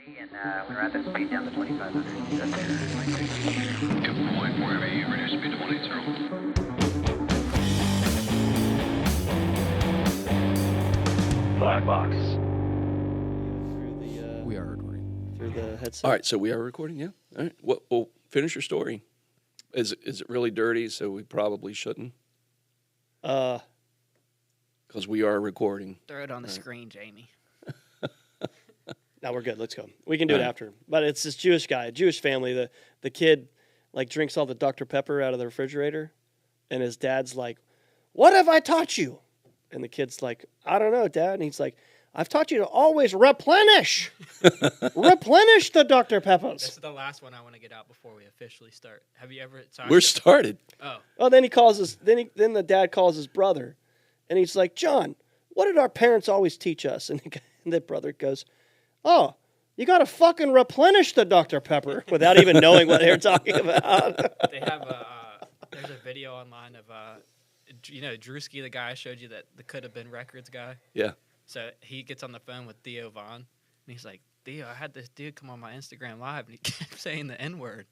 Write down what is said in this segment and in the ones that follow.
And we're at the speed down to 2,500. Good point. Wherever you reduce speed to 180. Blackbox. We are recording. Through the headset. All right, so we are recording, yeah? All right, well, finish your story. Is it really dirty, so we probably shouldn't? Because we are recording. Throw it on the screen, Jamie. No, we're good. Let's go. We can do it after. But it's this Jewish guy, Jewish family. The kid like drinks all the Dr. Pepper out of the refrigerator, and his dad's like, "What have I taught you?" And the kid's like, "I don't know, Dad." And he's like, "I've taught you to always replenish, replenish the Dr. Peppers." This is the last one I want to get out before we officially start. Have you ever? We're started. Oh, Well, then he calls his. Then the dad calls his brother, and he's like, "John, what did our parents always teach us?" And the brother goes, "Oh, you got to fucking replenish the Dr. Pepper," without even knowing what they're talking about. they have a. There's a video online of Drewski, the guy I showed you, that the Could Have Been Records guy. Yeah. So he gets on the phone with Theo Vaughn, and he's like, "Theo, I had this dude come on my Instagram live, and he kept saying the N-word."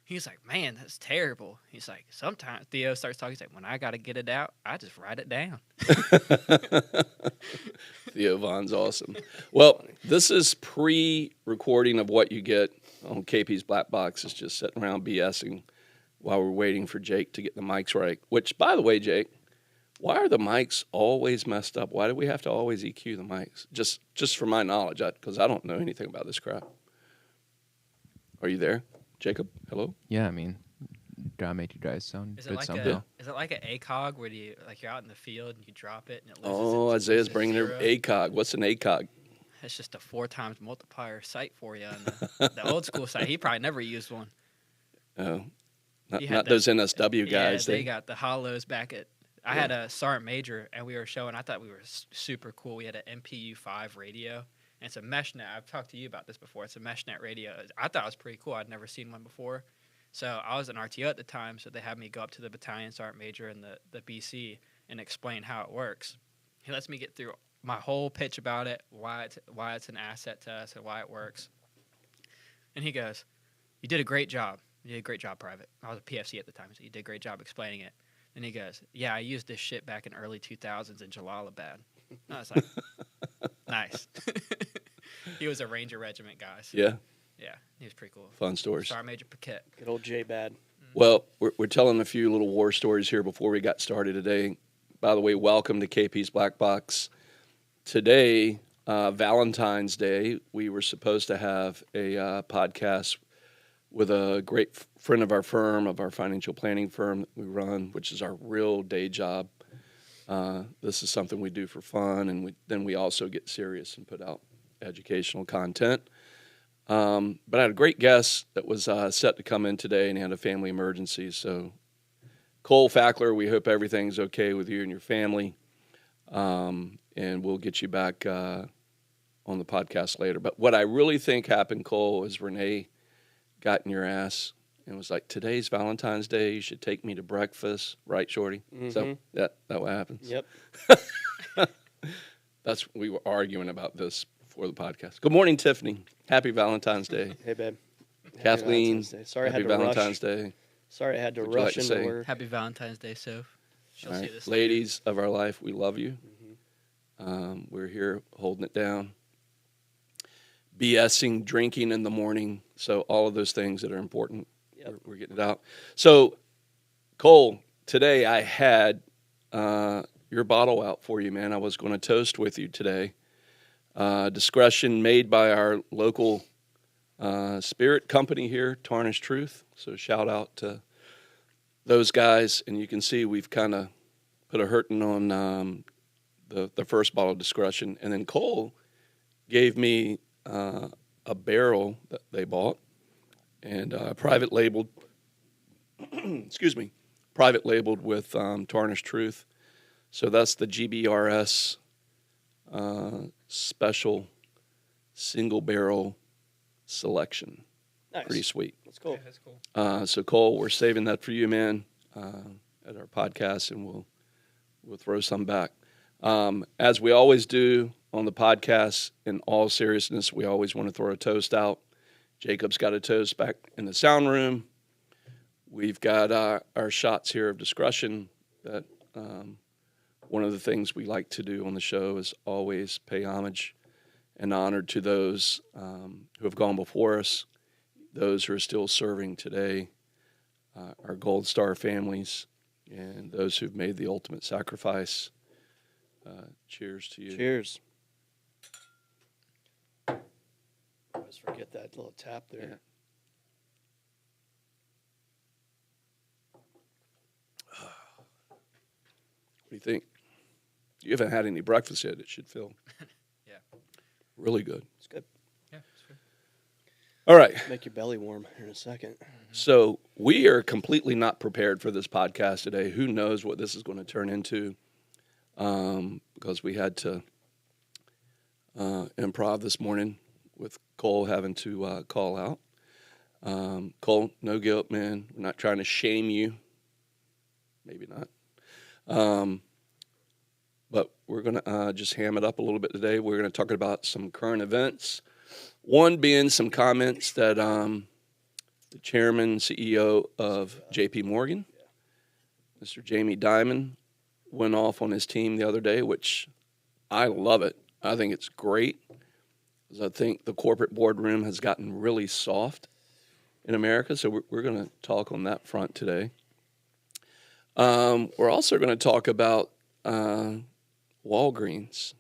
He's like, "Man, that's terrible." He's like, "Sometimes," Theo starts talking, he's like, "when I got to get it out, I just write it down." Theo Vaughn's awesome. Well, this is pre-recording of what you get on KP's Blackbox. Is just sitting around BSing while we're waiting for Jake to get the mics right. Which, by the way, Jake, why are the mics always messed up? Why do we have to always EQ the mics? Just for my knowledge, because I don't know anything about this crap. Are you there, Jacob? Hello? Yeah, I mean, I made you guys sound Is it good like somehow. is it like an ACOG where you're out in the field and you drop it and it loses Oh, Isaiah's bringing her zero? ACOG. What's an ACOG? It's just a 4 times multiplier site for you on the old school site. He probably never used one. Oh, He not had those NSW Yeah, guys. they got the hollows back at. I had a Sergeant Major, and we were showing. I thought we were super cool. We had an MPU-5 radio, and it's a MeshNet. I've talked to you about this before. It's a MeshNet radio. I thought it was pretty cool. I'd never seen one before. So I was an RTO at the time, so they had me go up to the battalion Sergeant Major and the BC and explain how it works. He lets me get through my whole pitch about it, why it's an asset to us and why it works. And he goes, "You did a great job. You did a great job, Private." I was a PFC at the time, so you did a great job explaining it. And he goes, "Yeah, I used this shit back in early 2000s in Jalalabad." And I was like, nice. He was a Ranger Regiment guy. So Yeah, yeah, he was pretty cool. fun stories. Sergeant Major Paquette. Good old J-Bad. Well, we're telling a few little war stories here before we got started today. By the way, welcome to KP's Blackbox. Today, Valentine's Day, we were supposed to have a podcast with a great friend of our firm, of our financial planning firm that we run, which is our real day job. This is something we do for fun, and then we also get serious and put out educational content. But I had a great guest that was set to come in today, and he had a family emergency. So, Cole Fackler, we hope everything's okay with you and your family, and we'll get you back on the podcast later. But what I really think happened, Cole, is Renee got in your ass and was like, "Today's Valentine's Day. You should take me to breakfast, right, Shorty?" Mm-hmm. So that what happens. Yep. We were arguing about this before the podcast. Good morning, Tiffany. Happy Valentine's Day. Hey, babe. Happy Kathleen. Valentine's Day. Sorry, Happy I had to Valentine's rush. Day. Sorry, I had to Would you rush like to into say- work. Happy Valentine's Day, Soph. She'll All see right. this later. Ladies of our life, we love you. We're here holding it down. BSing, drinking in the morning. So all of those things that are important, we're getting it out. So, Cole, today I had your bottle out for you, man. I was going to toast with you today. Discretion made by our local spirit company here, Tarnished Truth. So shout out to those guys. And you can see we've kind of put a hurting on the first bottle of Discretion. And then Cole gave me a barrel that they bought and private labeled, excuse me, private labeled with Tarnished Truth. So that's the GBRS special single barrel selection. Nice. Pretty sweet. That's cool. Yeah, that's cool. So Cole, we're saving that for you, man, at our podcast, and we'll throw some back. As we always do, on the podcast, in all seriousness, we always want to throw a toast out. Jacob's got a toast back in the sound room. We've got our shots here of discretion. That one of the things we like to do on the show is always pay homage and honor to those who have gone before us, those who are still serving today, our Gold Star families, and those who've made the ultimate sacrifice. Cheers to you. Cheers. Always forget that little tap there. Yeah. What do you think? You haven't had any breakfast yet. It should feel Yeah. really good. It's good. Yeah, it's good. All right. Make your belly warm here in a second. So we are completely not prepared for this podcast today. Who knows what this is going to turn into? Because we had to improv this morning with Cole having to call out. Cole, no guilt, man. We're not trying to shame you. Maybe not. But we're going to just ham it up a little bit today. We're going to talk about some current events. One being some comments that the chairman, CEO of J.P. Morgan, Mr. Jamie Dimon, went off on his team the other day, which I love it. I think it's great, because I think the corporate boardroom has gotten really soft in America. So we're going to talk on that front today. We're also going to talk about Walgreens.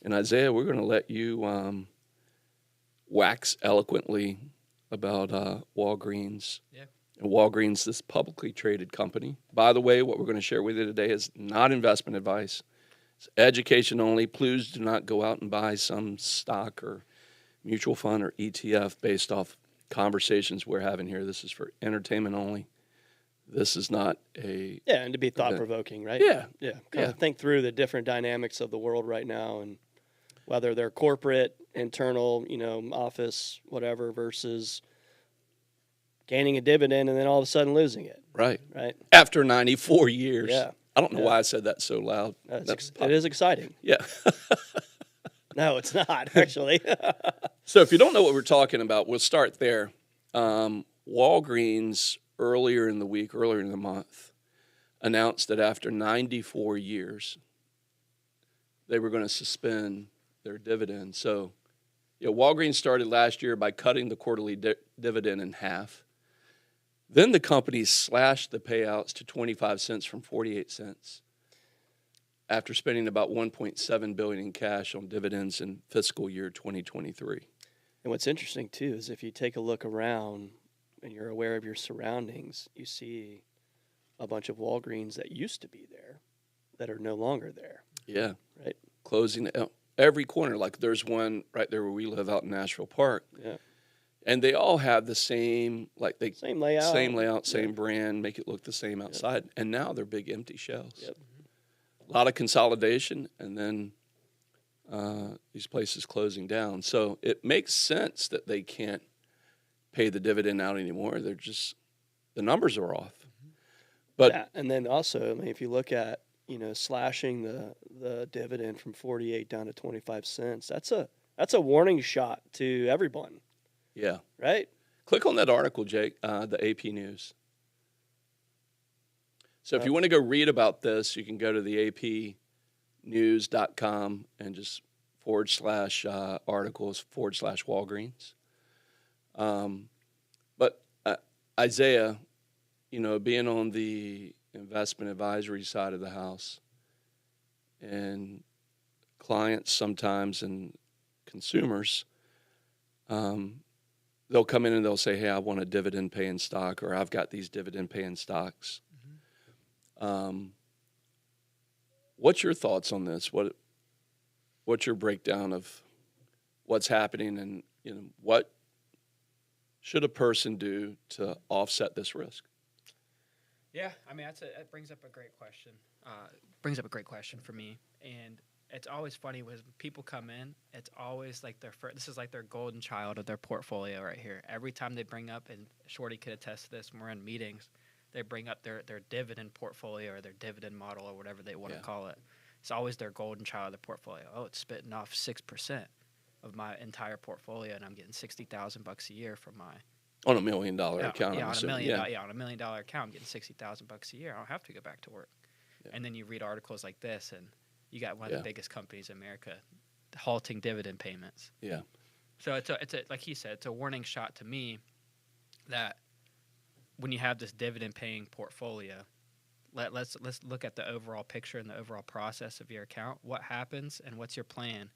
And Isaiah, we're going to let you wax eloquently about Walgreens. Yeah. And Walgreens, this publicly traded company. By the way, what we're going to share with you today is not investment advice. It's education only. Please do not go out and buy some stock or mutual fund or ETF based off conversations we're having here. This is for entertainment only. This is not a... Yeah, and to be thought-provoking, right? Yeah. Yeah, kind of think through the different dynamics of the world right now and whether they're corporate, internal, office, whatever, versus gaining a dividend and then all of a sudden losing it, Right. right? After 94 years. Yeah. I don't know Yeah. why I said that so loud. It is exciting. Yeah. No, it's not, actually. So if you don't know what we're talking about, we'll start there. Walgreens, earlier in the month, announced that after 94 years, they were going to suspend their dividend. So, Walgreens started last year by cutting the quarterly dividend in half. Then the company slashed the payouts to 25 cents from 48 cents after spending about $1.7 billion in cash on dividends in fiscal year 2023. And what's interesting, too, is if you take a look around and you're aware of your surroundings, you see a bunch of Walgreens that used to be there that are no longer there. Yeah. Right. Closing every corner. Like there's one right there where we live out in Nashville Park. Yeah. And they all have the same, Same layout. same brand, make it look the same outside. And now they're big empty shells. Yep. A lot of consolidation, and then these places closing down. So it makes sense that they can't pay the dividend out anymore. They're just, the numbers are off. But yeah, and then also, if you look at, slashing the dividend from 48 down to 25 cents, that's a warning shot to everyone, yeah, right? click on that article, Jake, the AP News. So if you want to go read about this, you can go to the apnews.com and just / articles / Walgreens. But Isaiah, being on the investment advisory side of the house, and clients sometimes and consumers, they'll come in and they'll say, hey, I want a dividend paying stock, or I've got these dividend paying stocks. What's your thoughts on this? What's your breakdown of what's happening, and what should a person do to offset this risk? Yeah, that brings up a great question. For me, and it's always funny when people come in. It's always like this is like their golden child of their portfolio right here. Every time they bring up, and Shorty could attest to this when we're in meetings, they bring up their dividend portfolio or their dividend model or whatever they want to call it. It's always their golden child of the portfolio. Oh, it's spitting off 6% of my entire portfolio, and I'm getting $60,000 a year from my On $1 million account, yeah, I'm on a assuming. million, Yeah. on $1 million account, I'm getting $60,000 a year. I don't have to go back to work. Yeah. And then you read articles like this, and you got one of Yeah. the biggest companies in America halting dividend payments. Yeah. So it's a like he said, it's a warning shot to me that when you have this dividend paying portfolio, let's look at the overall picture and the overall process of your account. What happens and what's your plan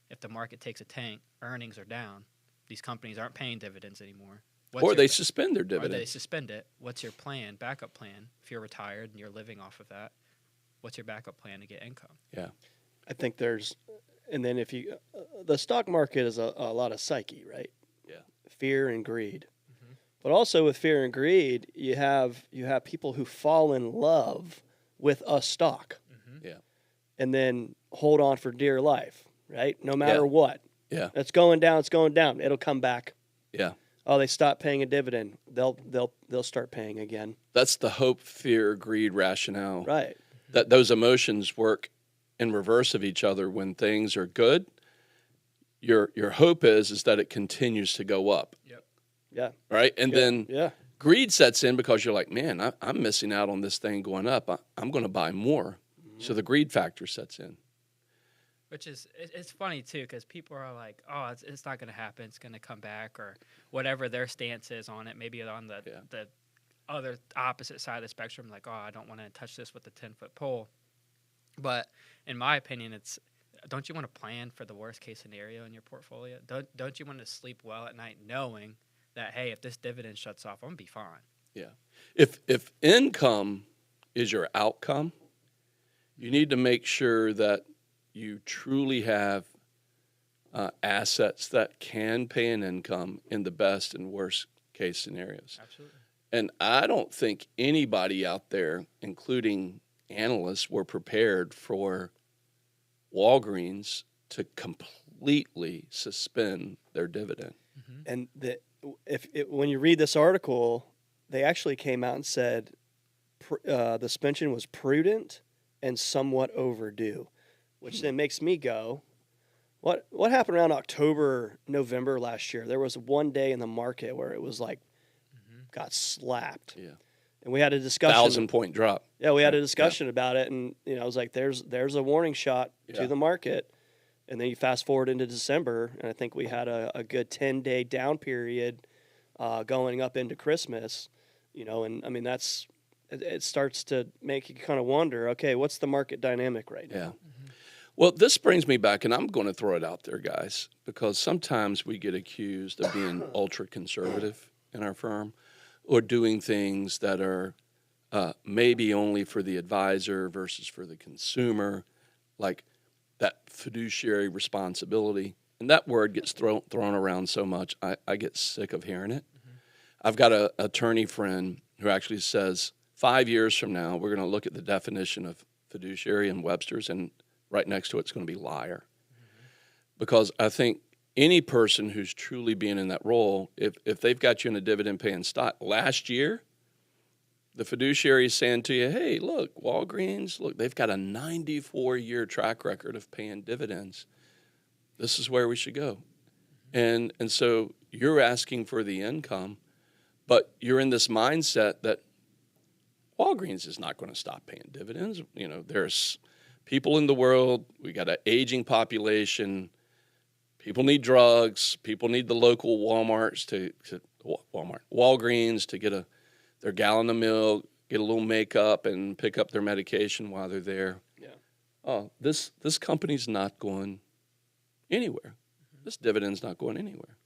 if the market takes a tank, earnings are down, these companies aren't paying dividends anymore. Or they suspend their Or they dividends. suspend it. What's your plan, backup plan? If you're retired and you're living off of that, what's your backup plan to get income? Yeah. I think there's, and then if you, the stock market is a lot of psyche, right? Yeah. Fear and greed. But also with fear and greed, you have people who fall in love with a stock Yeah. and then hold on for dear life, right? No matter what. Yeah. It's going down, it's going down. It'll come back. Yeah. Oh, they stop paying a dividend. They'll start paying again. That's the hope, fear, greed rationale. Right. That those emotions work in reverse of each other when things are good. Your hope is that it continues to go up. Yep. Yeah. Right? And then Yeah. greed sets in because you're like, man, I'm missing out on this thing going up. I'm going to buy more. So the greed factor sets in. Which is, it's funny too, because people are like, oh, it's not going to happen. It's going to come back, or whatever their stance is on it. Maybe on the other opposite side of the spectrum, like, oh, I don't want to touch this with a 10-foot pole. But in my opinion, don't you want to plan for the worst case scenario in your portfolio? Don't you want to sleep well at night knowing that, hey, if this dividend shuts off, I'm going to be fine? Yeah. If income is your outcome, you need to make sure that you truly have assets that can pay an income in the best and worst case scenarios. Absolutely. And I don't think anybody out there, including analysts, were prepared for Walgreens to completely suspend their dividend. And when you read this article, they actually came out and said the suspension was prudent and somewhat overdue, which then makes me go, what happened around October, November last year? There was one day in the market where it was like got slapped. Yeah. And we had a discussion. 1,000-point drop. Yeah, we had a discussion about it, and I was like, "There's a warning shot to the market." And then you fast forward into December, and I think we had a good 10-day down period going up into Christmas. And I mean it starts to make you kind of wonder, okay, what's the market dynamic right now? Yeah. Well, this brings me back, and I'm going to throw it out there, guys, because sometimes we get accused of being ultra conservative in our firm, or doing things that are maybe only for the advisor versus for the consumer, like that fiduciary responsibility. And that word gets thrown around so much, I get sick of hearing it. I've got an attorney friend who actually says 5 years from now, we're going to look at the definition of fiduciary in Webster's, and right next to it's going to be liar. Because I think any person who's truly being in that role, if they've got you in a dividend-paying stock, last year, the fiduciary is saying to you, hey, look, Walgreens, look, they've got a 94-year track record of paying dividends. This is where we should go. And so you're asking for the income, but you're in this mindset that Walgreens is not going to stop paying dividends. There's people in the world, we got an aging population, people need drugs, people need the local Walgreens to get their gallon of milk, get a little makeup, and pick up their medication while they're there. Yeah. Oh, this company's not going anywhere. This dividend's not going anywhere.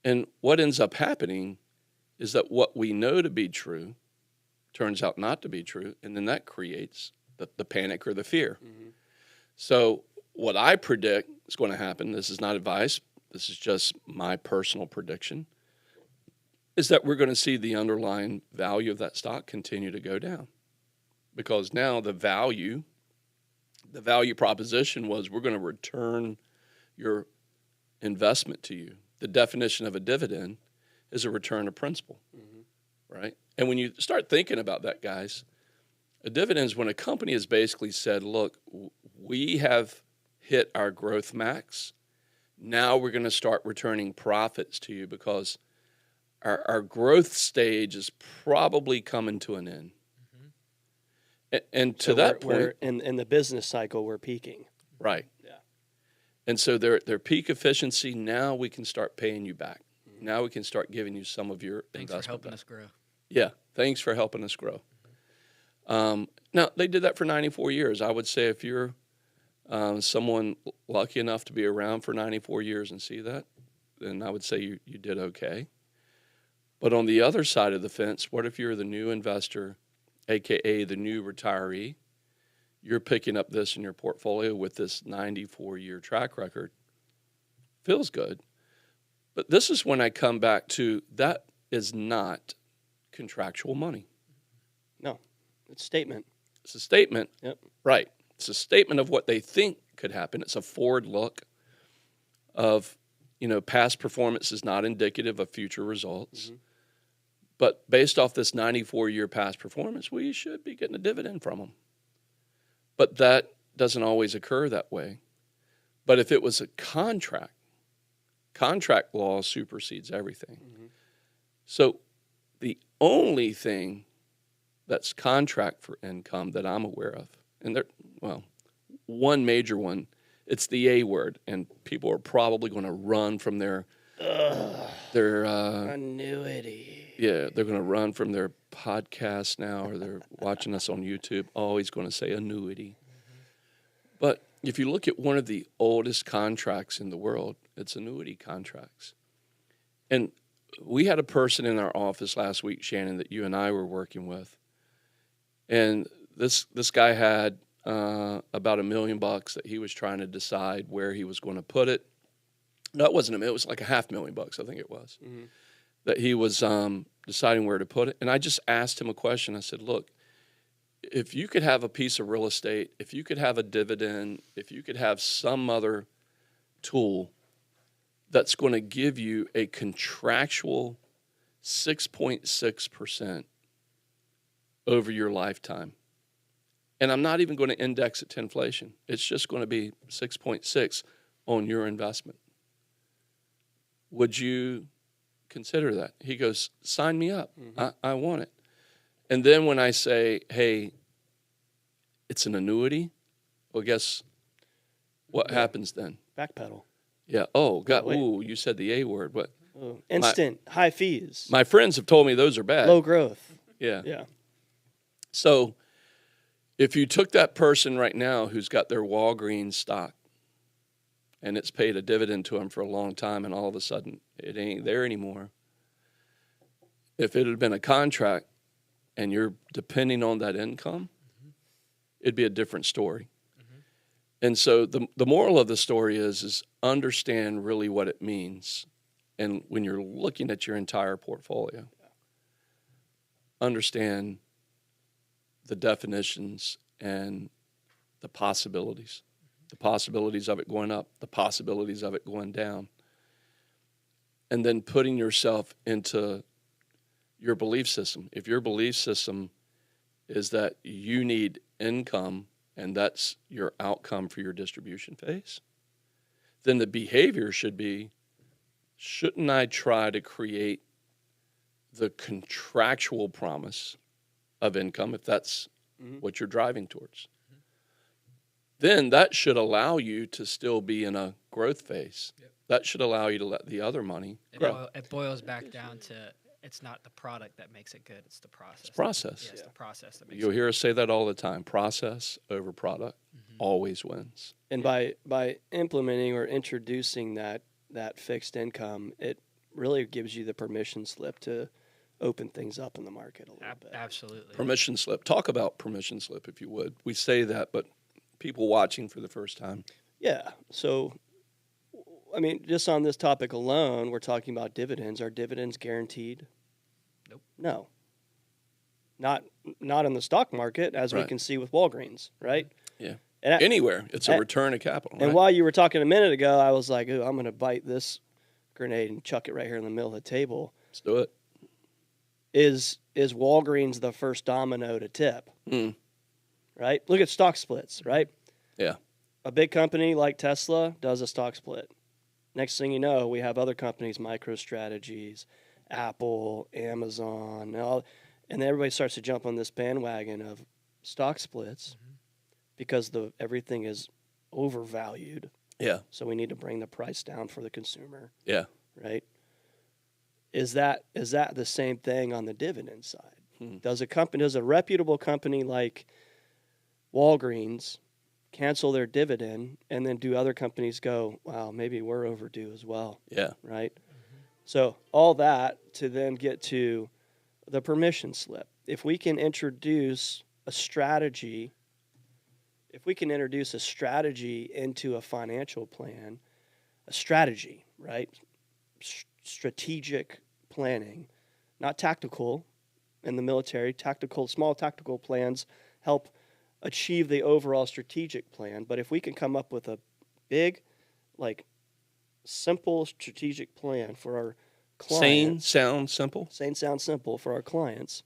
And what ends up happening is that what we know to be true turns out not to be true, and then that creates the panic or the fear. So what I predict is going to happen, this is not advice, this is just my personal prediction, is that we're going to see the underlying value of that stock continue to go down. Because now the value proposition was we're going to return your investment to you. The definition of a dividend is a return of principal, right? And when you start thinking about that, guys, A dividend is when a company has basically said, look, we have hit our growth max. Now we're going to start returning profits to you because our growth stage is probably coming to an end. And to So that we're point, in the business cycle, we're peaking. right. Yeah. And so their peak efficiency, now we can start paying you back. Now we can start giving you some of your Thanks for investment helping back. us grow. Yeah, thanks for helping us grow. Now, they did that for 94 years. I would say if you're someone lucky enough to be around for 94 years and see that, then I would say you did okay. But on the other side of the fence, what if you're the new investor, a.k.a. the new retiree? You're picking up this in your portfolio with this 94-year track record. Feels good. But this is when I come back to that is not contractual money. No, it's a statement. It's a statement. Yep. Right. It's a statement of what they think could happen. It's a forward look of, past performance is not indicative of future results. But based off this 94-year past performance, we should be getting a dividend from them. But that doesn't always occur that way. But if it was a contract law supersedes everything. So the only thing that's contract for income that I'm aware of, and one major one, it's the A word, and people are probably going to run from their Annuity. Yeah, they're going to run from their podcast now, or they're watching us on YouTube. Always going to say annuity. But if you look at one of the oldest contracts in the world, it's annuity contracts. And we had a person in our office last week, Shannon, that you and I were working with. And this guy had about $1 million that he was trying to decide where he was going to put it. No, it wasn't it was like $500,000, I think it was. That he was deciding where to put it. And I just asked him a question. I said, look, if you could have a piece of real estate, if you could have a dividend, if you could have some other tool that's going to give you a contractual 6.6% over your lifetime, and I'm not even going to index it to inflation. It's just going to be 6.6 on your investment. Would you consider that? He goes, sign me up. I want it. And then when I say, hey, it's an annuity, well, guess what happens then? Backpedal. Yeah. Oh, God. wait. Ooh, you said the A word. What? Oh, instant, high fees, My friends have told me those are bad. low growth. Yeah. Yeah. So if you took that person right now who's got their Walgreens stock and it's paid a dividend to them for a long time and all of a sudden it ain't there anymore, if it had been a contract and you're depending on that income, it'd be a different story. And so the moral of the story is understand really what it means. And when you're looking at your entire portfolio, understand the definitions and the possibilities of it going up, the possibilities of it going down, and then putting yourself into your belief system. If your belief system is that you need income and that's your outcome for your distribution phase, then the behavior should be, shouldn't I try to create the contractual promise of income if that's what you're driving towards? Then that should allow you to still be in a growth phase. That should allow you to let the other money grow. It boils back down to it's not the product that makes it good, it's the process. It's process. Yeah, it's the process that makes You'll it hear us say that all the time. Process over product always wins. And by implementing or introducing that fixed income, it really gives you the permission slip to open things up in the market a little bit. Absolutely. Permission slip. Talk about permission slip if you would. We say that, but people watching for the first time. Yeah. So, I mean, just on this topic alone, we're talking about dividends. Are dividends guaranteed? Nope. No. Not in the stock market, as we Right. can see with Walgreens, right? Yeah. And Anywhere. It's a return of capital. And right? while you were talking a minute ago, I was like, ooh, I'm going to bite this grenade and chuck it right here in the middle of the table. Let's do it. Is Walgreens the first domino to tip? right? Look at stock splits, right? Yeah. A big company like Tesla does a stock split. Next thing you know, we have other companies, MicroStrategies, Apple, Amazon, and then everybody starts to jump on this bandwagon of stock splits because everything is overvalued. Yeah. So we need to bring the price down for the consumer, Yeah. right? Is that the same thing on the dividend side? Does a reputable company like Walgreens cancel their dividend, and then do other companies go, wow, maybe we're overdue as well, Yeah. right? So all that to then get to the permission slip. If we can introduce a strategy into a financial plan, a strategy, right? Strategic planning, not tactical in the military. Small tactical plans help achieve the overall strategic plan. But if we can come up with a big, simple strategic plan for our clients, Sound, simple. sound simple for our clients,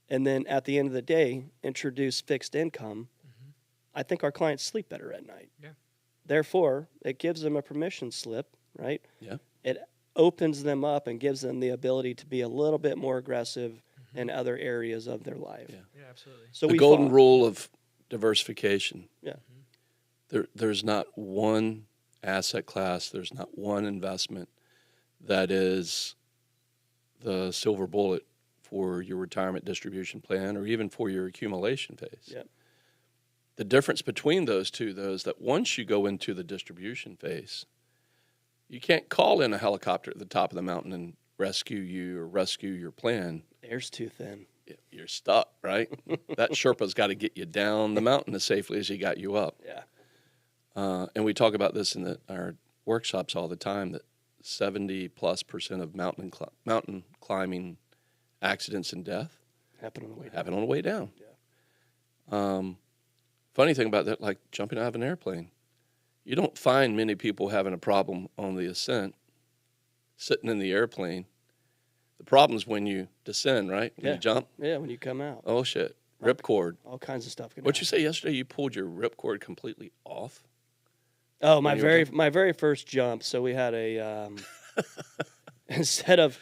and then at the end of the day, introduce fixed income, I think our clients sleep better at night. Yeah. Therefore, it gives them a permission slip, right? Yeah. It opens them up and gives them the ability to be a little bit more aggressive in other areas of their life. Yeah. Yeah, absolutely. So The we golden fought. rule of diversification. Yeah. There's not one asset class, there's not one investment that is the silver bullet for your retirement distribution plan or even for your accumulation phase. Yeah. The difference between those two, though, is that once you go into the distribution phase, you can't call in a helicopter at the top of the mountain and rescue you or rescue your plan. Air's too thin. You're stuck, right? That Sherpa's got to get you down the mountain as safely as he got you up. Yeah. And we talk about this in our workshops all the time, that 70+% of mountain climbing accidents and death Happen on the way down. happen on the way down. Funny thing about that, like jumping out of an airplane, you don't find many people having a problem on the ascent, sitting in the airplane. The problem's when you descend, right? When Yeah. you jump. Yeah, when you come out. Oh shit! Ripcord. All kinds of stuff can What'd you happen. say yesterday? You pulled your ripcord completely off. Oh, when you were jumping? my very first jump. So we had a instead of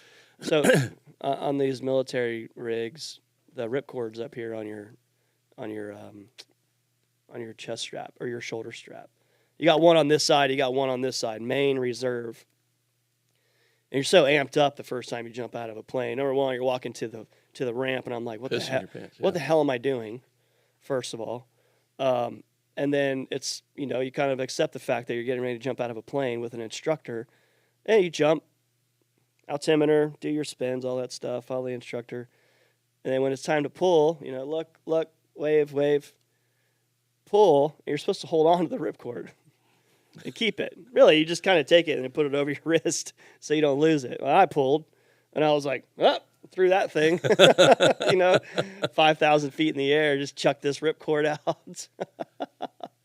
on these military rigs, the ripcord's up here on your chest strap or your shoulder strap. You got one on this side. You got one on this side. Main, reserve. And you're so amped up the first time you jump out of a plane. Number one, you're walking to the ramp, and I'm like, what the Pissing hell? your pants, What yeah. the hell am I doing? First of all, and then it's you kind of accept the fact that you're getting ready to jump out of a plane with an instructor, and you jump, altimeter, do your spins, all that stuff, follow the instructor, and then when it's time to pull, look, wave, pull. And you're supposed to hold on to the ripcord and keep it. Really, you just kind of take it and put it over your wrist so you don't lose it. Well, I pulled, and I was like, threw that thing, 5,000 feet in the air, just chuck this ripcord out.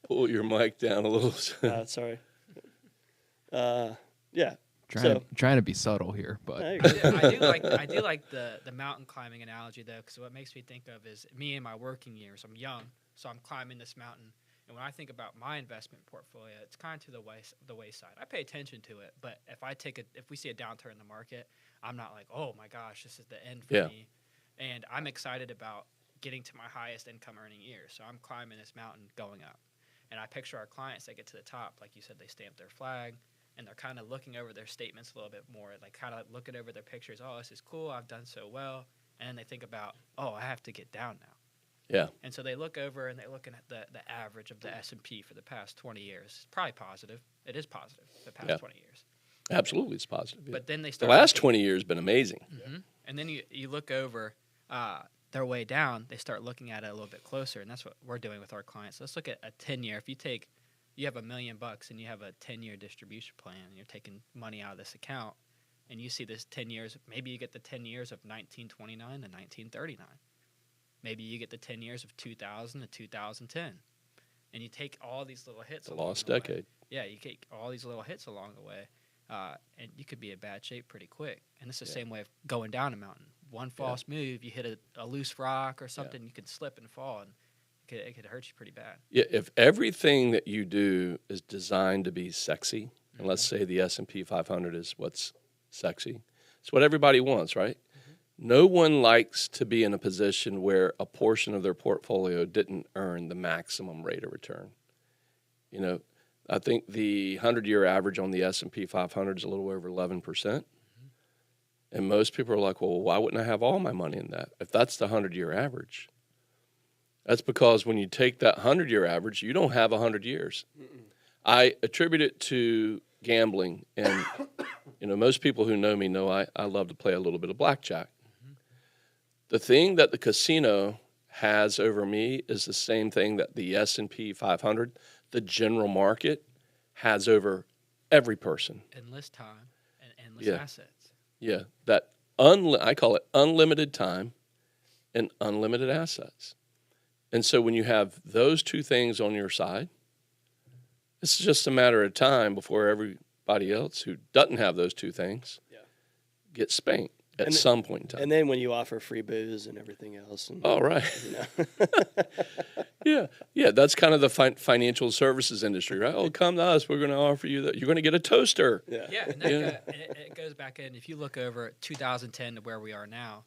Pull your mic down a little. Sorry. Yeah. Trying to be subtle here, but There you go. I do like the mountain climbing analogy though, because what makes me think of is me in my working years. I'm young, so I'm climbing this mountain, and when I think about my investment portfolio, it's kind of to the wayside. I pay attention to it, but if we see a downturn in the market, I'm not like, oh my gosh, this is the end for me. And I'm excited about getting to my highest income earning year, so I'm climbing this mountain, going up, and I picture our clients that get to the top, like you said, they stamp their flag. And they're kind of looking over their statements a little bit more, like kind of looking over their pictures. Oh, this is cool. I've done so well. And then they think about, oh, I have to get down now. Yeah. And so they look over and they're looking at the average of the S&P for the past 20 years. It's probably positive. It is positive the past 20 years. Absolutely, it's positive. Yeah. But then they The start last looking- 20 years have been amazing. Mm-hmm. And then you look over their way down. They start looking at it a little bit closer, and that's what we're doing with our clients. Let's look at a 10-year. If you have $1 million and you have a 10-year distribution plan, and you're taking money out of this account, and you see this 10 years, maybe you get the 10 years of 1929 to 1939. Maybe you get the 10 years of 2000 to 2010. And you take all these little hits The along lost the way. decade. Yeah, you take all these little hits along the way, and you could be in bad shape pretty quick. And it's the same way of going down a mountain. One false move, you hit a loose rock or something, you could slip and fall, and it it could hurt you pretty bad. Yeah, if everything that you do is designed to be sexy, and let's say the S&P 500 is what's sexy, it's what everybody wants, right? No one likes to be in a position where a portion of their portfolio didn't earn the maximum rate of return. You know, I think the 100-year average on the S&P 500 is a little over 11%. And most people are like, well, why wouldn't I have all my money in that? If that's the 100-year average. That's because when you take that 100-year average, you don't have 100 years. I attribute it to gambling. And, you know, most people who know me know I love to play a little bit of blackjack. The thing that the casino has over me is the same thing that the S&P 500, the general market, has over every person. Endless time and endless Yeah. assets. Yeah, that I call it unlimited time and unlimited assets. And so when you have those two things on your side, it's just a matter of time before everybody else who doesn't have those two things gets spanked at some point in time. And then when you offer free booze and everything else. And, Oh, right. you know. Yeah, that's kind of the financial services industry, right? Oh, come to us. We're going to offer you that. You're going to get a toaster. Yeah. Yeah, and it goes back in. If you look over 2010 to where we are now,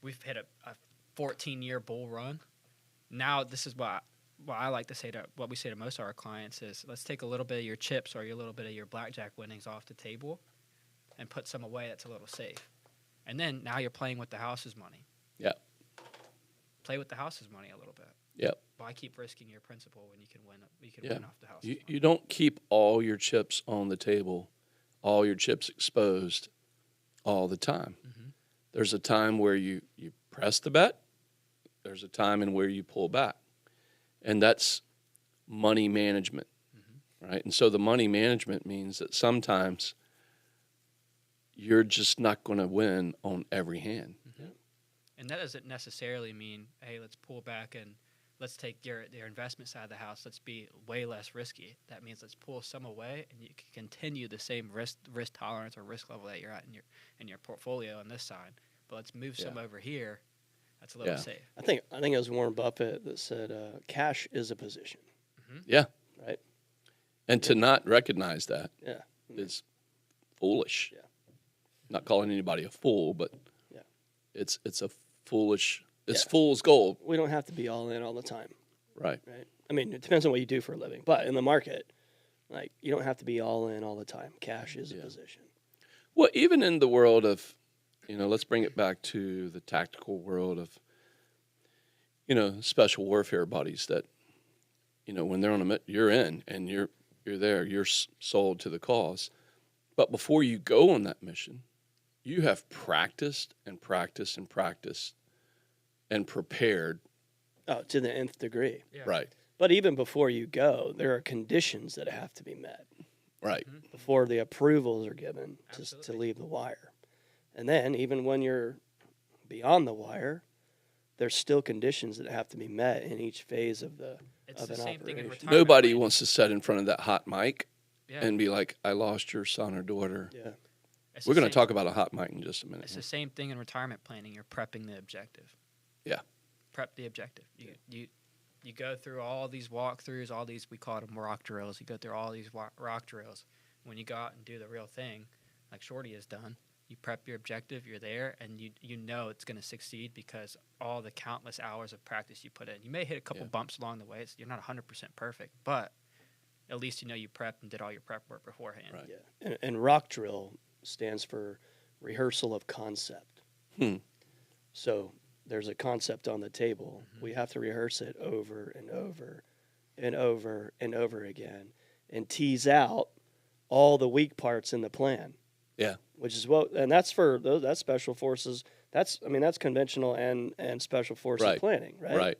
we've hit a 14-year bull run. Now, this is what I like to say to what we say to most of our clients is, let's take a little bit of your chips or a little bit of your blackjack winnings off the table and put some away that's a little safe. And then now you're playing with the house's money. Yeah. Play with the house's money a little bit. Yeah. Why keep risking your principal when you can win? Yeah. Win off the house. You don't keep all your chips on the table, all your chips exposed all the time. There's a time where you press the bet. There's a time in where you pull back. And that's money management, right? And so the money management means that sometimes you're just not going to win on every hand. And that doesn't necessarily mean, hey, let's pull back and let's take your investment side of the house. Let's be way less risky. That means let's pull some away, and you can continue the same risk tolerance or risk level that you're at in your portfolio on this side. But let's move some over here. That's a little safe. I think it was Warren Buffett that said, "Cash is a position." Yeah. Right. And to not recognize that Yeah. is foolish. Yeah. Not calling anybody a fool, but Yeah. it's a foolish. It's fool's gold. We don't have to be all in all the time. Right. Right. I mean, it depends on what you do for a living, but in the market, like, you don't have to be all in all the time. Cash is a position. Well, even in the world of, let's bring it back to the tactical world of, special warfare buddies that, when they're on you're in and you're there, you're sold to the cause. But before you go on that mission, you have practiced and practiced and practiced and prepared. Oh, to the nth degree. Yeah. Right. But even before you go, there are conditions that have to be met Right. before the approvals are given to Absolutely. leave the wire. And then even when you're beyond the wire, there's still conditions that have to be met in each phase of It's of the an same thing in operation. retirement. Nobody planning. wants to sit in front of that hot mic Yeah. and be like, I lost your son or daughter. Yeah. It's We're the going to same- talk about a hot mic in just a minute. It's the same thing in retirement planning. You're prepping the objective. Yeah. Prep the objective. You go through all these walkthroughs, all these, we call them rock drills. You go through all these rock drills. When you go out and do the real thing, like Shorty has done, you prep your objective, you're there, and you know it's going to succeed because all the countless hours of practice you put in. You may hit a couple bumps along the way. You're not 100% perfect, but at least you know you prepped and did all your prep work beforehand. Right. Yeah. And rock drill stands for rehearsal of concept. So there's a concept on the table. We have to rehearse it over and over and over and over again and tease out all the weak parts in the plan. Yeah. Which is that's for that's special forces. That's conventional and special forces planning, right? Right.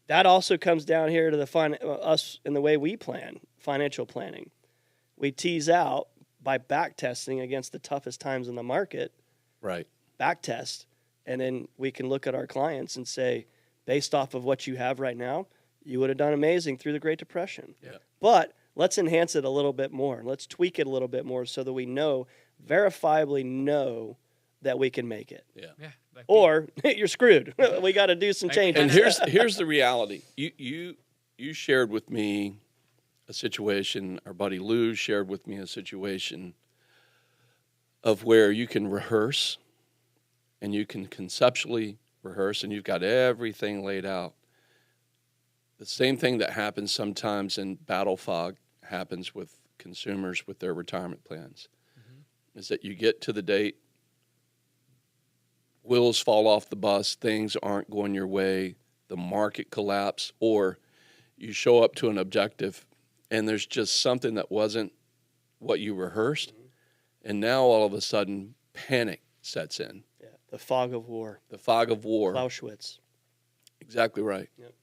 That also comes down here to us in the way we plan, financial planning. We tease out by back testing against the toughest times in the market, Right. back test, and then we can look at our clients and say, based off of what you have right now, you would have done amazing through the Great Depression. Yeah. But let's enhance it a little bit more. Let's tweak it a little bit more so that we verifiably know that we can make it. Yeah. Yeah, Like or you're screwed. We got to do some Maybe changes. And here's the reality. You shared with me a situation. Our buddy Lou shared with me a situation of where you can rehearse and you can conceptually rehearse and you've got everything laid out. The same thing that happens sometimes in battle fog happens with consumers with their retirement plans. Is that you get to the date, wheels fall off the bus, things aren't going your way, the market collapse, or you show up to an objective and there's just something that wasn't what you rehearsed, and now all of a sudden panic sets in. Yeah, the fog of war. The fog of war. Clausewitz. Exactly right. Yep.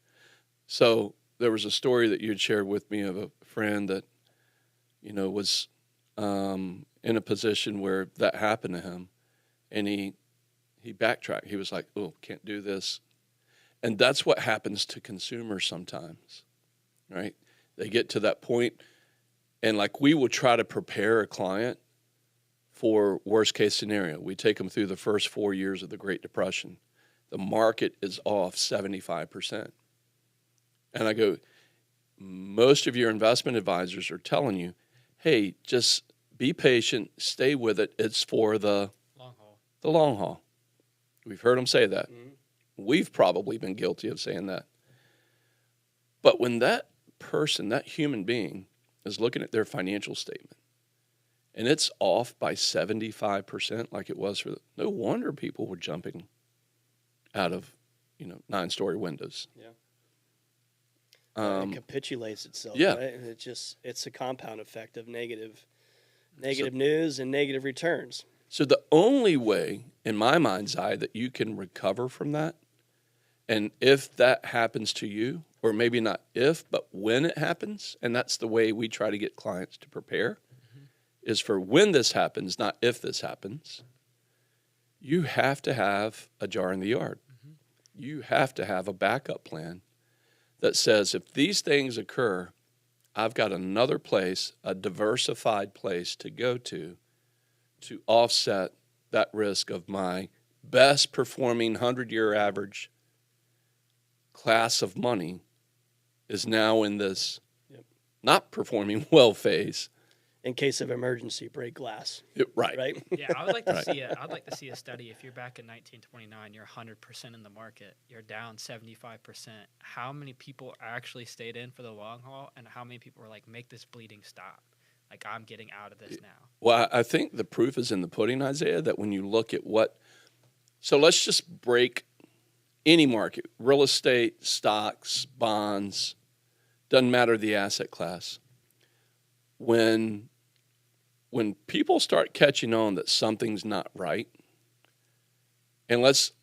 So there was a story that you had shared with me of a friend that, was in a position where that happened to him, and he backtracked. He was like, "Oh, can't do this," and that's what happens to consumers sometimes, right? They get to that point, and like we will try to prepare a client for worst case scenario. We take them through the first 4 years of the Great Depression. The market is off 75%. And I go, most of your investment advisors are telling you, hey, just be patient, stay with it. It's for the long haul. the long haul. We've heard them say that. We've probably been guilty of saying that. But when that person, that human being, is looking at their financial statement and it's off by 75% like it was for no wonder people were jumping out of 9-story windows. Yeah. It capitulates itself, yeah. right? And it's a compound effect of negative news and negative returns. So the only way, in my mind's eye, that you can recover from that, and if that happens to you, or maybe not if, but when it happens, and that's the way we try to get clients to prepare, is for when this happens, not if this happens, you have to have a jar in the yard. You have to have a backup plan that says if these things occur, I've got another place, a diversified place to go to offset that risk of my best performing 100-year average class of money is now in this not performing well phase. In case of emergency, break glass. Right. Yeah, I would like to see it. I'd like to see a study. If you're back in 1929, you're 100% in the market. You're down 75%. How many people actually stayed in for the long haul, and how many people were like, "Make this bleeding stop"? Like, I'm getting out of this now. Well, I think the proof is in the pudding, Isaiah. That when you look at so let's just break any market: real estate, stocks, bonds. Doesn't matter the asset class. When people start catching on that something's not right, and let's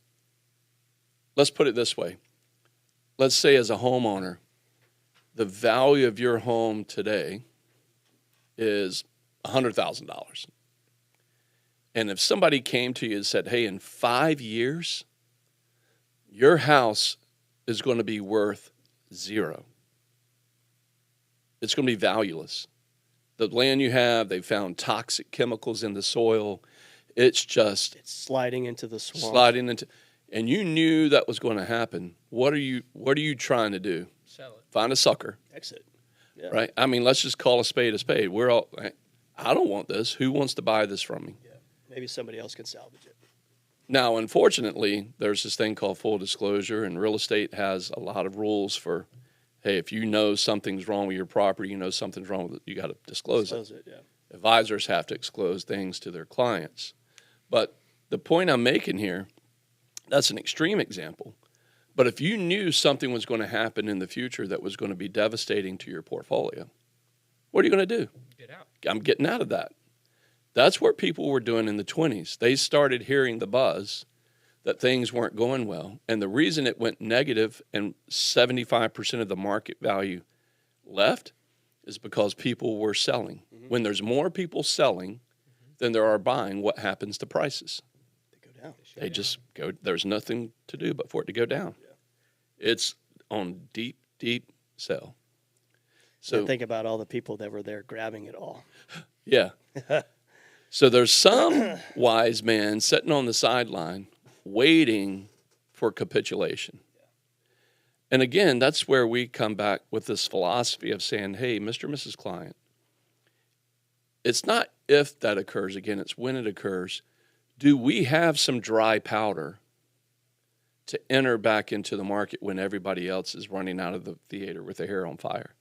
put it this way. Let's say as a homeowner, the value of your home today is $100,000. And if somebody came to you and said, hey, in 5 years, your house is going to be worth $0. It's going to be valueless. The land you have, they found toxic chemicals in the soil. It's Sliding into the swamp. And you knew that was going to happen. What are you trying to do? Sell it. Find a sucker. Exit. Yeah. Right? I mean, let's just call a spade a spade. I don't want this. Who wants to buy this from me? Yeah. Maybe somebody else can salvage it. Now, unfortunately, there's this thing called full disclosure, and real estate has a lot of rules for, hey, if you know something's wrong with your property, you know something's wrong with it, you got to disclose it. Yeah. Advisors have to disclose things to their clients. But the point I'm making here, that's an extreme example. But if you knew something was going to happen in the future that was going to be devastating to your portfolio, what are you going to do? Get out. I'm getting out of that. That's what people were doing in the 20s. They started hearing the buzz that things weren't going well. And the reason it went negative and 75% of the market value left is because people were selling. When there's more people selling than there are buying, what happens to prices? They go down. They just go, there's nothing to do but for it to go down. Yeah. It's on deep, deep sell. So think about all the people that were there grabbing it all. Yeah. So there's some wise man sitting on the sideline waiting for capitulation. And again, that's where we come back with this philosophy of saying, hey, Mr. and Mrs. Client, it's not if that occurs. Again, it's when it occurs. Do we have some dry powder to enter back into the market when everybody else is running out of the theater with their hair on fire?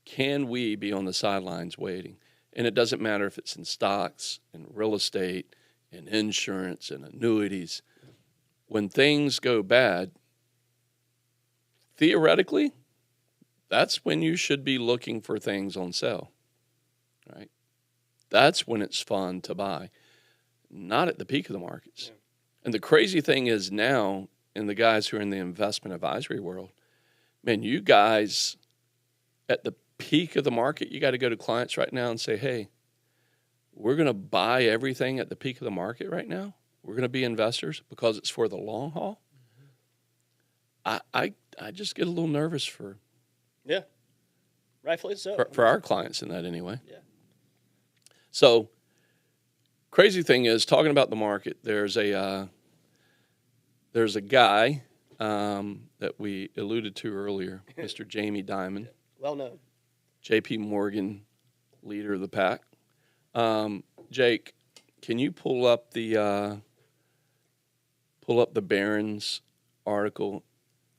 Can we be on the sidelines waiting? And it doesn't matter if it's in stocks, in real estate, in insurance, in annuities. When things go bad, theoretically, that's when you should be looking for things on sale, right? That's when it's fun to buy, not at the peak of the markets. Yeah. And the crazy thing is now, and the guys who are in the investment advisory world, man, you guys at the peak of the market, you got to go to clients right now and say, hey, we're going to buy everything at the peak of the market right now. We're going to be investors because it's for the long haul. I just get a little nervous for rightfully so for our clients in that anyway. Yeah. So crazy thing is, talking about the market, there's a guy that we alluded to earlier, Mr. Jamie Dimon. Yeah. Well known. JP Morgan, leader of the pack. Jake, can you pull up the Barron's article?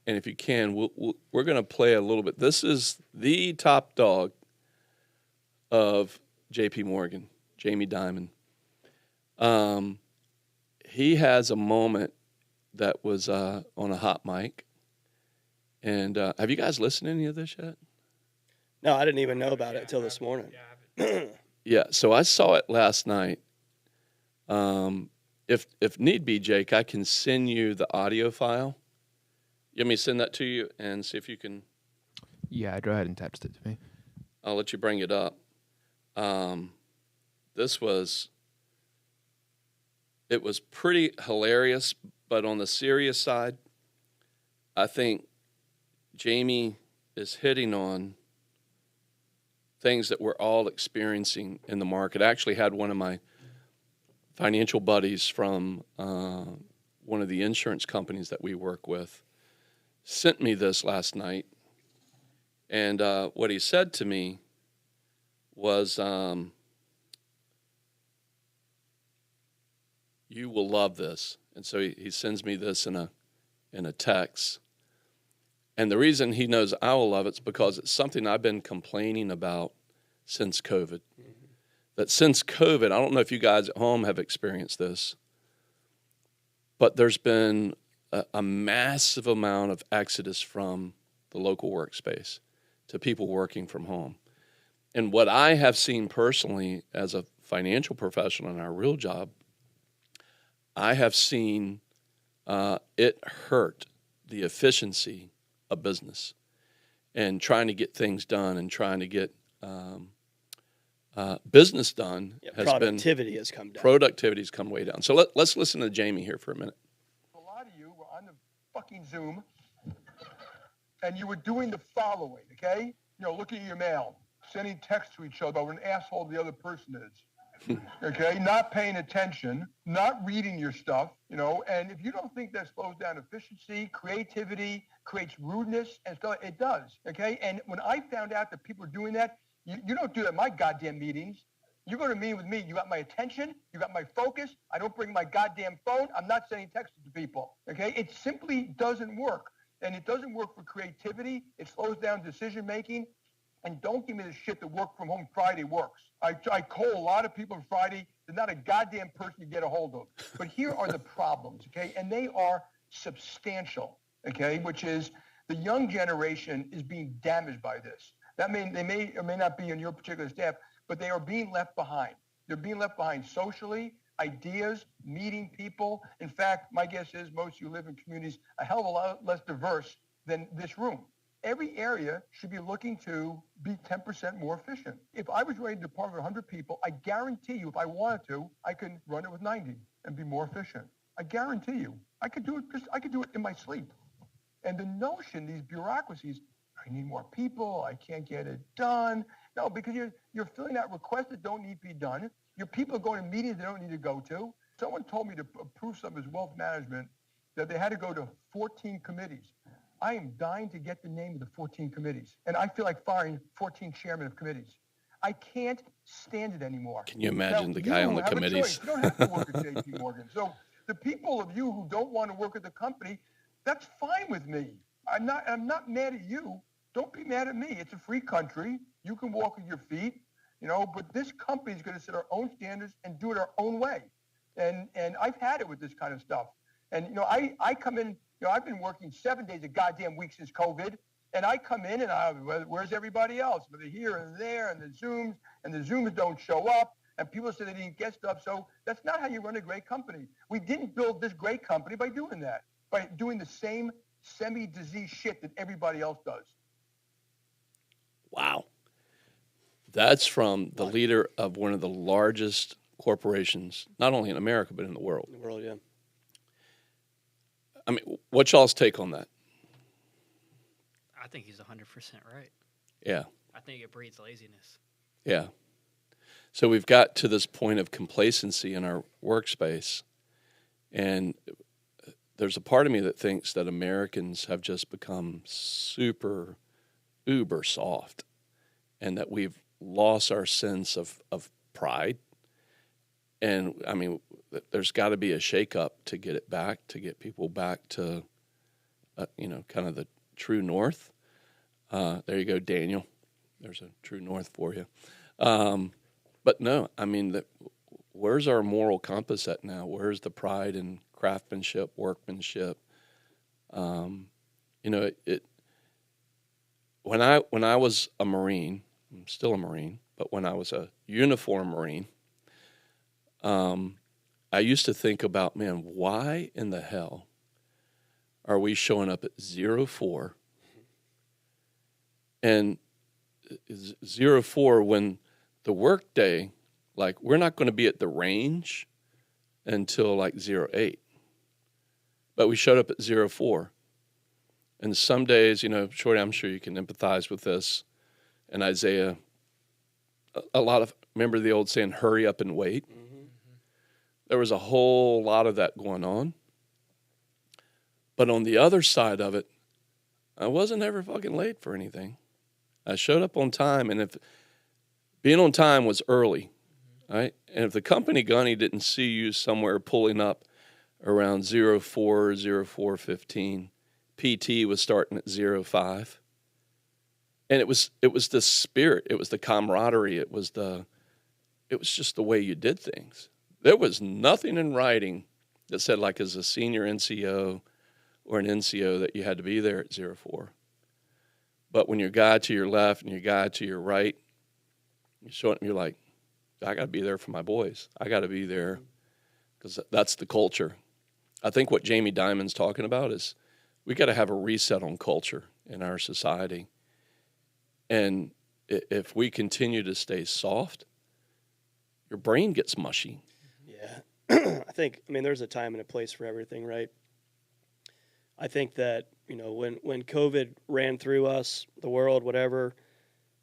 And if you can, we're going to play a little bit. This is the top dog of JP Morgan, Jamie Dimon. He has a moment that was on a hot mic. And have you guys listened to any of this yet? No, I didn't even know about it until this morning. Yeah, so I saw it last night. If need be, Jake, I can send you the audio file. You want me to send that to you and see if you can? Yeah, go ahead and text it to me. I'll let you bring it up. It was pretty hilarious, but on the serious side, I think Jamie is hitting on things that we're all experiencing in the market. I actually had one of my financial buddies from one of the insurance companies that we work with sent me this last night. And what he said to me was, you will love this. And so he sends me this in a text. And the reason he knows I will love it is because it's something I've been complaining about since COVID. Mm-hmm. That since COVID, I don't know if you guys at home have experienced this, but there's been a massive amount of exodus from the local workspace to people working from home. And what I have seen personally as a financial professional in our real job, I have seen it hurt the efficiency of business and trying to get things done and trying to get business done. Productivity has come down. Productivity's come way down. So let's listen to Jamie here for a minute. A lot of you were on the fucking Zoom and you were doing the following, okay? You know, looking at your mail, sending texts to each other about what an asshole the other person is. Okay, not paying attention, not reading your stuff, you know, and if you don't think that slows down efficiency, creativity, creates rudeness and stuff, it does, okay? And when I found out that people are doing that, you don't do that in my goddamn meetings. You go to a meeting with me, you got my attention, you got my focus, I don't bring my goddamn phone, I'm not sending texts to people, okay? It simply doesn't work, and it doesn't work for creativity, it slows down decision-making. And don't give me the shit that work from home Friday works. I call a lot of people on Friday. There's not a goddamn person you get a hold of. But here are the problems, okay? And they are substantial, okay? Which is the young generation is being damaged by this. That means they may or may not be on your particular staff, but they are being left behind. They're being left behind socially, ideas, meeting people. In fact, my guess is most of you live in communities a hell of a lot less diverse than this room. Every area should be looking to be 10% more efficient. If I was running a department of 100 people, I guarantee you, if I wanted to, I could run it with 90 and be more efficient. I guarantee you, I could do it in my sleep. And the notion, these bureaucracies, I need more people, I can't get it done. No, because you're filling out requests that don't need to be done. Your people are going to meetings they don't need to go to. someone told me to approve some of his wealth management that they had to go to 14 committees. I am dying to get the name of the 14 committees. And I feel like firing 14 chairmen of committees. I can't stand it anymore. Can you imagine Now, the guy you on the have a committees? choice. You don't have to work at JP Morgan. So the people of you who don't want to work at the company, that's fine with me. I'm not mad at you. Don't be mad at me. It's a free country. You can walk with your feet, but this company is going to set our own standards and do it our own way. And I've had it with this kind of stuff. And, I come in, I've been working 7 days a goddamn week since COVID. And I come in and where's everybody else? But they're here and there and the Zooms don't show up. And people say they didn't get stuff. So that's not how you run a great company. We didn't build this great company by doing that, by doing the same semi-disease shit that everybody else does. Wow. That's from the leader of one of the largest corporations, not only in America, but in the world. In the world, yeah. I mean, what's y'all's take on that? I think he's 100% right. Yeah. I think it breeds laziness. Yeah. So we've got to this point of complacency in our workspace, and there's a part of me that thinks that Americans have just become super, uber soft, and that we've lost our sense of pride. And, I mean, there's got to be a shakeup to get it back, to get people back to, kind of the true north. There you go, Daniel. There's a true north for you. But no, I mean, where's our moral compass at now? Where's the pride in craftsmanship, workmanship? When I was a Marine, I'm still a Marine, but when I was a uniform Marine, I used to think about, man, why in the hell are we showing up at 04 and 04 when the work day, like, we're not going to be at the range until like 08. But we showed up at 04. And some days, Shorty, I'm sure you can empathize with this. And Isaiah, remember the old saying, hurry up and wait? Mm-hmm. There was a whole lot of that going on. But on the other side of it, I wasn't ever fucking late for anything. I showed up on time, and if being on time was early, right? And if the company gunny didn't see you somewhere pulling up around 04:15, PT was starting at 05. And it was the spirit, it was the camaraderie, it was just the way you did things. There was nothing in writing that said, like, as a senior NCO or an NCO, that you had to be there at 04. But when your guy to your left and your guy to your right, you show up and you're like, I got to be there for my boys. I got to be there because that's the culture. I think what Jamie Dimon's talking about is we got to have a reset on culture in our society. And if we continue to stay soft, your brain gets mushy. Yeah. There's a time and a place for everything, right? I think that, when COVID ran through us, the world, whatever,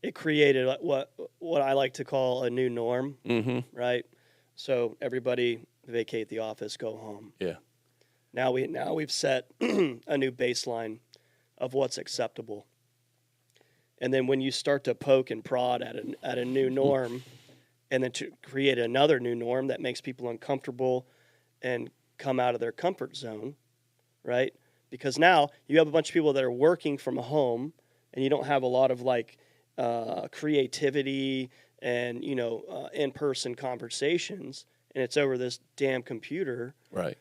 it created what I like to call a new norm, right? So everybody vacate the office, go home. Yeah. Now we've set a new baseline of what's acceptable. And then when you start to poke and prod at a new norm, and then to create another new norm that makes people uncomfortable and come out of their comfort zone, right? Because now you have a bunch of people that are working from home, and you don't have a lot of creativity and in-person conversations, and it's over this damn computer, right?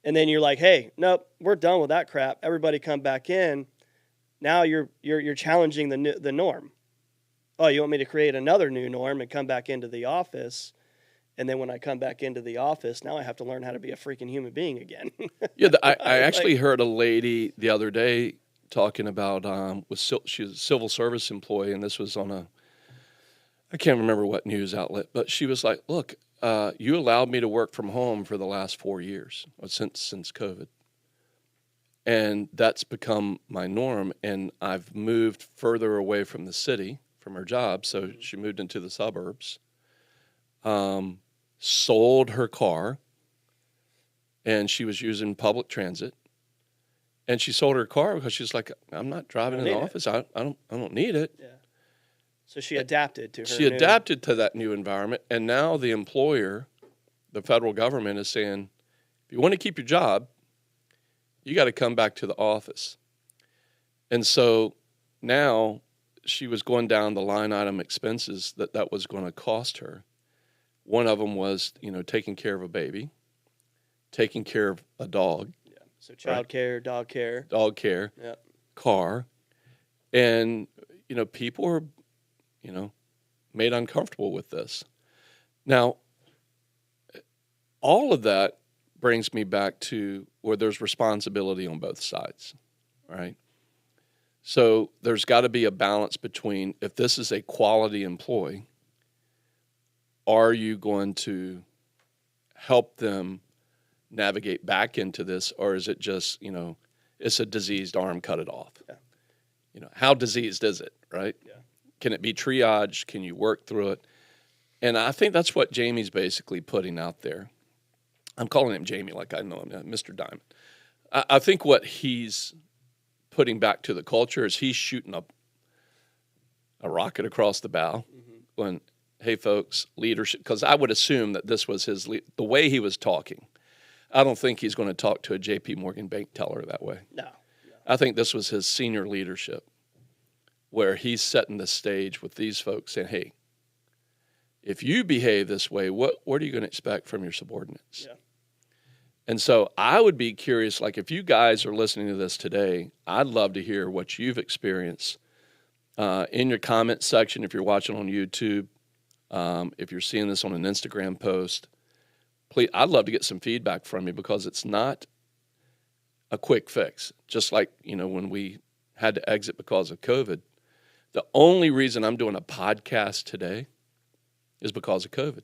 And then you're like, hey, nope, we're done with that crap. Everybody come back in. Now you're challenging the norm. Oh, you want me to create another new norm and come back into the office? And then when I come back into the office, now I have to learn how to be a freaking human being again. Yeah, I actually heard a lady the other day talking about she was a civil service employee, and this was on I can't remember what news outlet, but she was like, look, you allowed me to work from home for the last 4 years, since COVID. And that's become my norm, and I've moved further away from the city, from her job, so she moved into the suburbs. sold her car, and she was using public transit. And she sold her car because she's like, I'm not driving in the office. I don't need it. Yeah. So she adapted to her. She adapted to that new environment, and now the employer, the federal government, is saying, if you want to keep your job, you got to come back to the office. And so now she was going down the line item expenses that was going to cost her. One of them was, taking care of a baby, taking care of a dog. Yeah. So child care, dog care. Dog care, Yeah. car. And, people are, made uncomfortable with this. Now, all of that brings me back to where there's responsibility on both sides, right? So there's got to be a balance between, if this is a quality employee, are you going to help them navigate back into this, or is it just, it's a diseased arm, cut it off? Yeah. How diseased is it, right? Yeah. Can it be triaged? Can you work through it? And I think that's what Jamie's basically putting out there. I'm calling him Jamie like I know him, Mr. Diamond. I think what he's putting back to the culture is he's shooting a rocket across the bow when, hey, folks, leadership, because I would assume that this was the way he was talking. I don't think he's going to talk to a J.P. Morgan bank teller that way. No. I think this was his senior leadership where he's setting the stage with these folks saying, hey, if you behave this way, what are you going to expect from your subordinates? Yeah. And so I would be curious, like if you guys are listening to this today, I'd love to hear what you've experienced in your comment section if you're watching on YouTube, if you're seeing this on an Instagram post. Please, I'd love to get some feedback from you because it's not a quick fix. Just like, when we had to exit because of COVID, the only reason I'm doing a podcast today is because of COVID.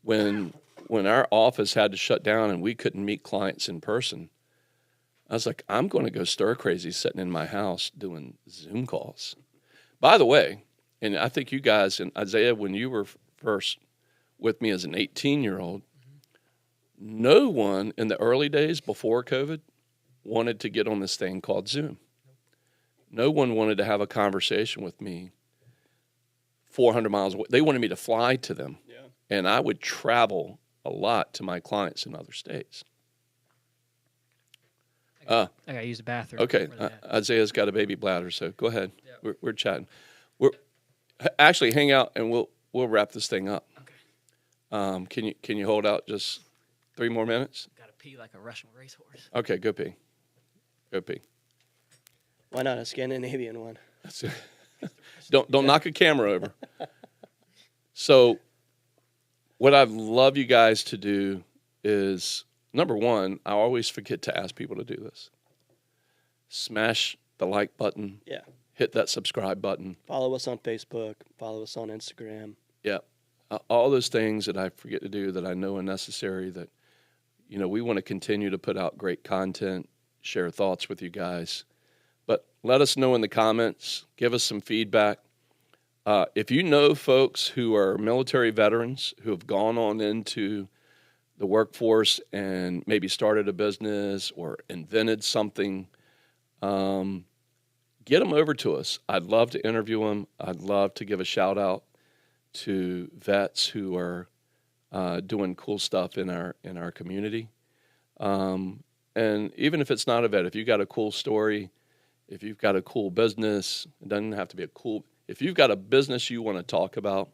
When our office had to shut down and we couldn't meet clients in person, I was like, I'm going to go stir crazy sitting in my house doing Zoom calls. By the way, and I think you guys, and Isaiah, when you were first with me as an 18-year-old, no one in the early days before COVID wanted to get on this thing called Zoom. No one wanted to have a conversation with me 400 miles away. They wanted me to fly to them. Yeah. And I would travel a lot to my clients in other states. I gotta use the bathroom. Okay, Where they at? Isaiah's got a baby bladder, so go ahead. Yeah. We're chatting. Actually hang out and we'll wrap this thing up. Okay. Can you hold out just 3 more minutes? Gotta pee like a Russian racehorse. Okay, go pee. Go pee. Why not a Scandinavian one? That's it. Don't knock a camera over. So what I'd love you guys to do is, number one, I always forget to ask people to do this. Smash the like button. Yeah. Hit that subscribe button. Follow us on Facebook. Follow us on Instagram. Yeah. All those things that I forget to do that I know are necessary, that, we want to continue to put out great content, share thoughts with you guys. But let us know in the comments. Give us some feedback. If you know folks who are military veterans who have gone on into the workforce and maybe started a business or invented something, get them over to us. I'd love to interview them. I'd love to give a shout out to vets who are doing cool stuff in our community. And even if it's not a vet, if you've got a cool story, if you've got a cool business, it doesn't have to be if you've got a business you want to talk about,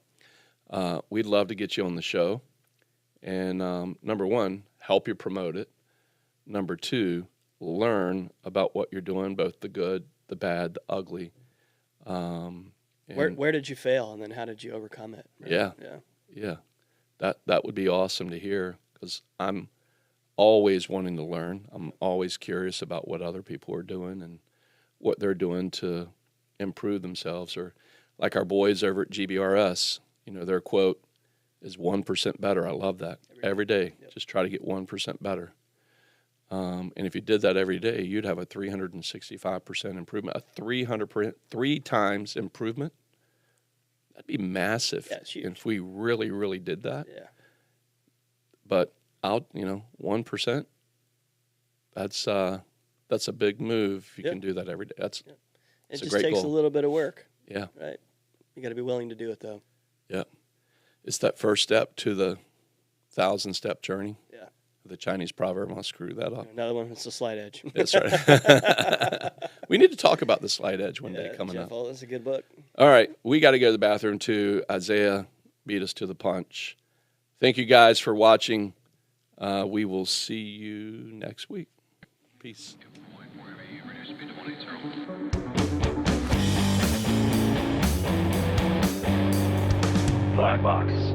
we'd love to get you on the show. And number one, help you promote it. Number two, learn about what you're doing, both the good, the bad, the ugly. Where did you fail, and then how did you overcome it? Right? Yeah. That would be awesome to hear, because I'm always wanting to learn. I'm always curious about what other people are doing and what they're doing to improve themselves. Or like our boys over at GBRS, their quote is 1% better. I love that. Every day. Yep. Just try to get 1% better. And if you did that every day, you'd have a 365% improvement, a 300%, 3 times improvement. That'd be massive. Yeah, it's huge. If we really, really did that. Yeah. But 1%. That's a big move. If you can do that every day. That's It it's a just great takes goal. a little bit of work, Yeah, right? You got to be willing to do it, though. yeah. It's that first step to the 1,000-step journey. Yeah. The Chinese proverb. I'll screw that up. Another one. It's the slight edge. That's right. We need to talk about the slight edge one day coming Jeff, up. that's a good book. All right, we got to go to the bathroom too. Isaiah beat us to the punch. Thank you guys for watching. We will see you next week. Peace. Blackbox.